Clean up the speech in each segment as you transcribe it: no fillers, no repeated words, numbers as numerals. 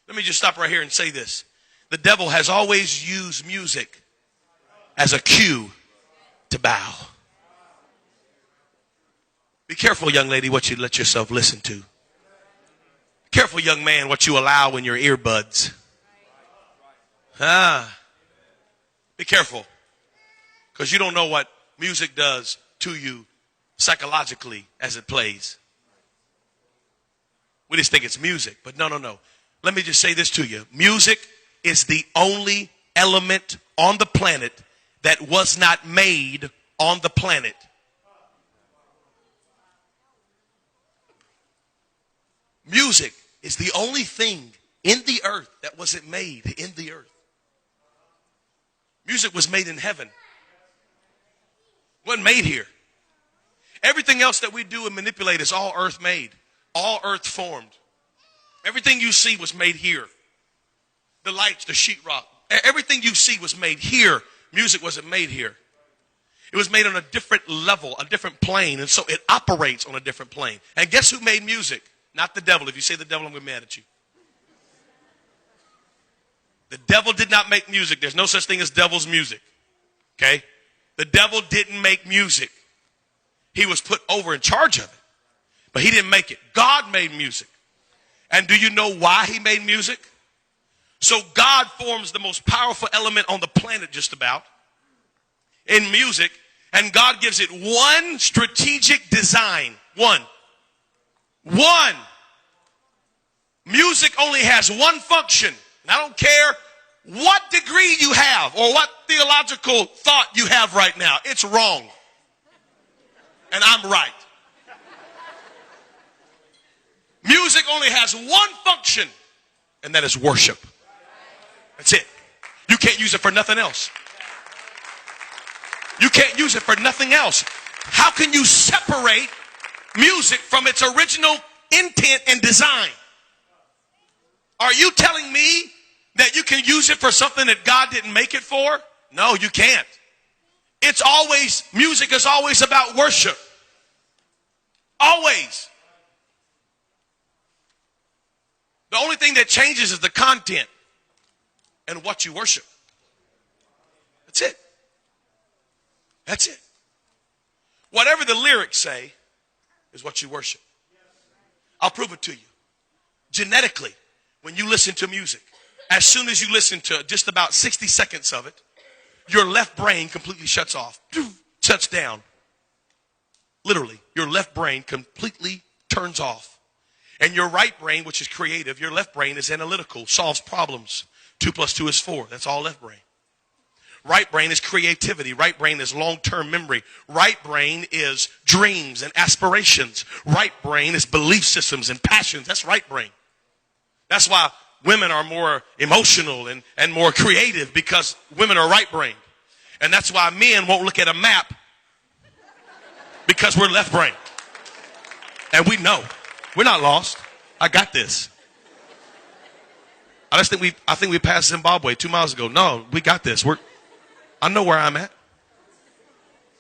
Let me just stop right here and say this. The devil has always used music as a cue to bow. Be careful, young lady, what you let yourself listen to. Be careful, young man, what you allow in your earbuds. Be careful, because you don't know what music does to you psychologically as it plays. We just think it's music, but no. Let me just say this to you. Music is the only element on the planet that was not made on the planet. Music is the only thing in the earth that wasn't made in the earth. Music was made in heaven. It wasn't made here. Everything else that we do and manipulate is all earth made, all earth formed. Everything you see was made here. The lights, the sheetrock, everything you see was made here. Music wasn't made here. It was made on a different level, a different plane, and so it operates on a different plane. And guess who made music? Not the devil. If you say the devil, I'm going to be mad at you. The devil did not make music. There's no such thing as devil's music. Okay? The devil didn't make music. He was put over in charge of it. But he didn't make it. God made music. And do you know why he made music? So God forms the most powerful element on the planet just about in music. And God gives it one strategic design. One. Music only has one function. And I don't care what degree you have or what theological thought you have right now. It's wrong. And I'm right. Music only has one function, and that is worship. That's it. You can't use it for nothing else. You can't use it for nothing else. How can you separate music from its original intent and design? Are you telling me that you can use it for something that God didn't make it for? No, you can't. Music is always about worship. Always. The only thing that changes is the content and what you worship. That's it. That's it. Whatever the lyrics say is what you worship. I'll prove it to you. Genetically, when you listen to music, as soon as you listen to just about 60 seconds of it, your left brain completely shuts off, shuts down. Literally, your left brain completely turns off. And your right brain, which is creative, your left brain is analytical, solves problems. 2 + 2 is 4. That's all left brain. Right brain is creativity. Right brain is long-term memory. Right brain is dreams and aspirations. Right brain is belief systems and passions. That's right brain. That's why women are more emotional and more creative, because women are right brain. And that's why men won't look at a map, because we're left brain. And we know. We're not lost. I got this. I think we passed Zimbabwe 2 miles ago. No, we got this. I know where I'm at.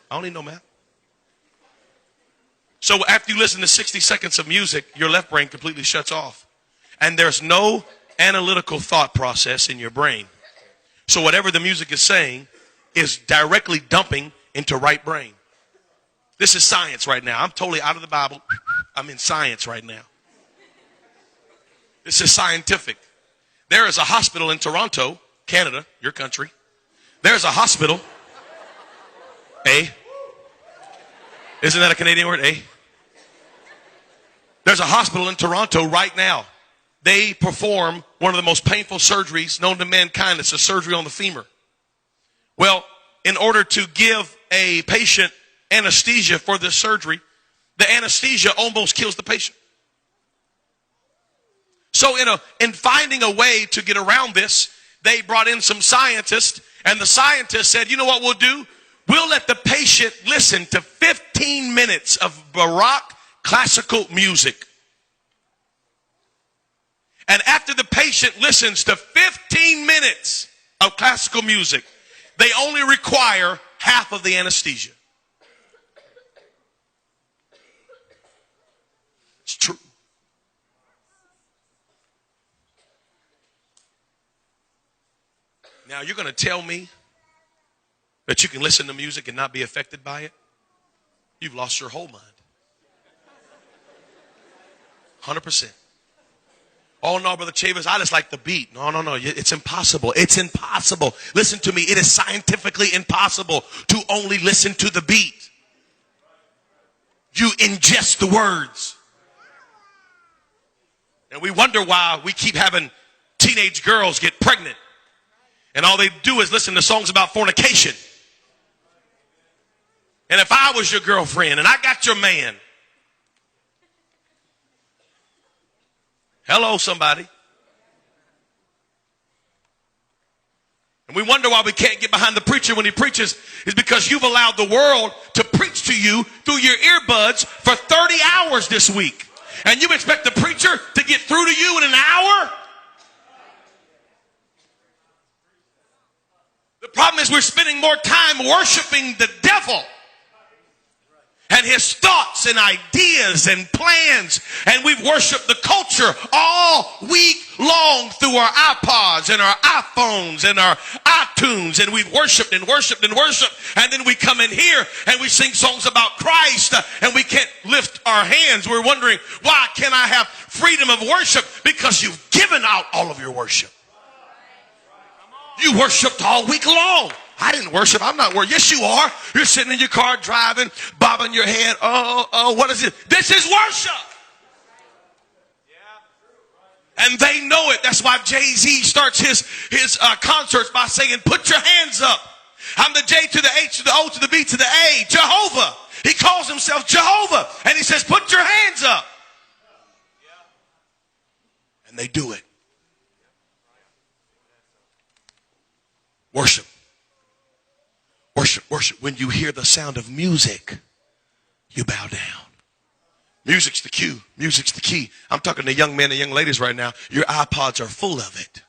I don't need no map. So after you listen to 60 seconds of music, your left brain completely shuts off. And there's no analytical thought process in your brain. So whatever the music is saying is directly dumping into right brain. This is science right now. I'm totally out of the Bible. I'm in science right now. This is scientific. There is a hospital in Toronto, Canada, your country. There's a hospital. Isn't that a Canadian word? There's a hospital in Toronto right now. They perform one of the most painful surgeries known to mankind. It's a surgery on the femur. Well, in order to give a patient anesthesia for this surgery, the anesthesia almost kills the patient. So in finding a way to get around this, they brought in some scientists, and the scientists said, you know what we'll do? We'll let the patient listen to 15 minutes of Baroque classical music. And after the patient listens to 15 minutes of classical music, they only require half of the anesthesia. It's true. Now you're going to tell me that you can listen to music and not be affected by it? You've lost your whole mind. 100%. Oh no, Brother Chavis, I just like the beat. No. It's impossible. It's impossible. Listen to me. It is scientifically impossible to only listen to the beat. You ingest the words. And we wonder why we keep having teenage girls get pregnant. And all they do is listen to songs about fornication. And if I was your girlfriend and I got your man, hello, somebody. And we wonder why we can't get behind the preacher when he preaches is because you've allowed the world to preach to you through your earbuds for 30 hours this week. And you expect the preacher to get through to you in an hour? The problem is we're spending more time worshiping the devil and his thoughts and ideas and plans. And we've worshiped the culture all week long through our iPods and our iPhones and our iTunes. And we've worshiped and worshiped and worshiped. And then we come in here and we sing songs about Christ and we can't lift our hands. We're wondering, why can't I have freedom of worship? Because you've given out all of your worship. You worshiped all week long. I didn't worship. I'm not worshiping. Yes, you are. You're sitting in your car driving, bobbing your head. Oh, what is it? This is worship. And they know it. That's why Jay-Z starts his concerts by saying, put your hands up. I'm the J to the H to the O to the B to the A. Jehovah. He calls himself Jehovah. And he says, put your hands up. And they do it. Worship. Worship, worship. When you hear the sound of music, you bow down. Music's the cue. Music's the key. I'm talking to young men and young ladies right now. Your iPods are full of it.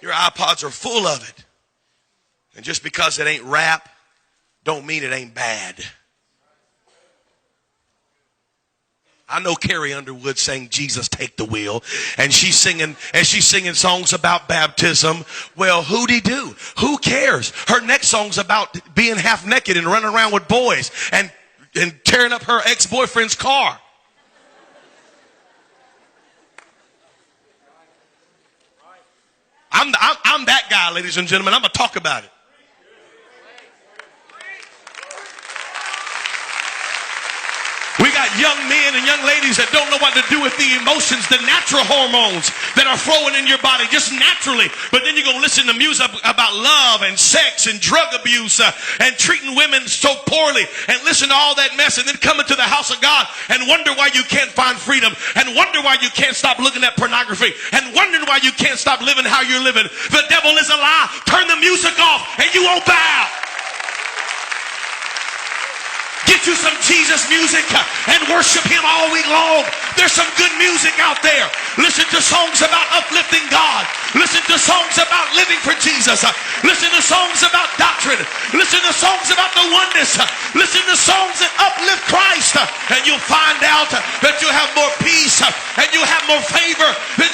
Your iPods are full of it. And just because it ain't rap, don't mean it ain't bad. I know Carrie Underwood sang Jesus Take the Wheel, and she's singing songs about baptism. Well, who'd he do? Who cares? Her next song's about being half naked and running around with boys and tearing up her ex-boyfriend's car. I'm that guy, ladies and gentlemen. I'm going to talk about it. We got young men and young ladies that don't know what to do with the emotions, the natural hormones that are flowing in your body just naturally. But then you're going to listen to music about love and sex and drug abuse and treating women so poorly and listen to all that mess and then come into the house of God and wonder why you can't find freedom and wonder why you can't stop looking at pornography and wondering why you can't stop living how you're living. The devil is a lie. Turn the music off and you won't bow. Get you some Jesus music and worship him all week long. There's some good music out there. Listen to songs about uplifting God. Listen to songs about living for Jesus. Listen to songs about doctrine. Listen to songs about the oneness. Listen to songs that uplift Christ. And you'll find out that you'll have more peace and you'll have more favor than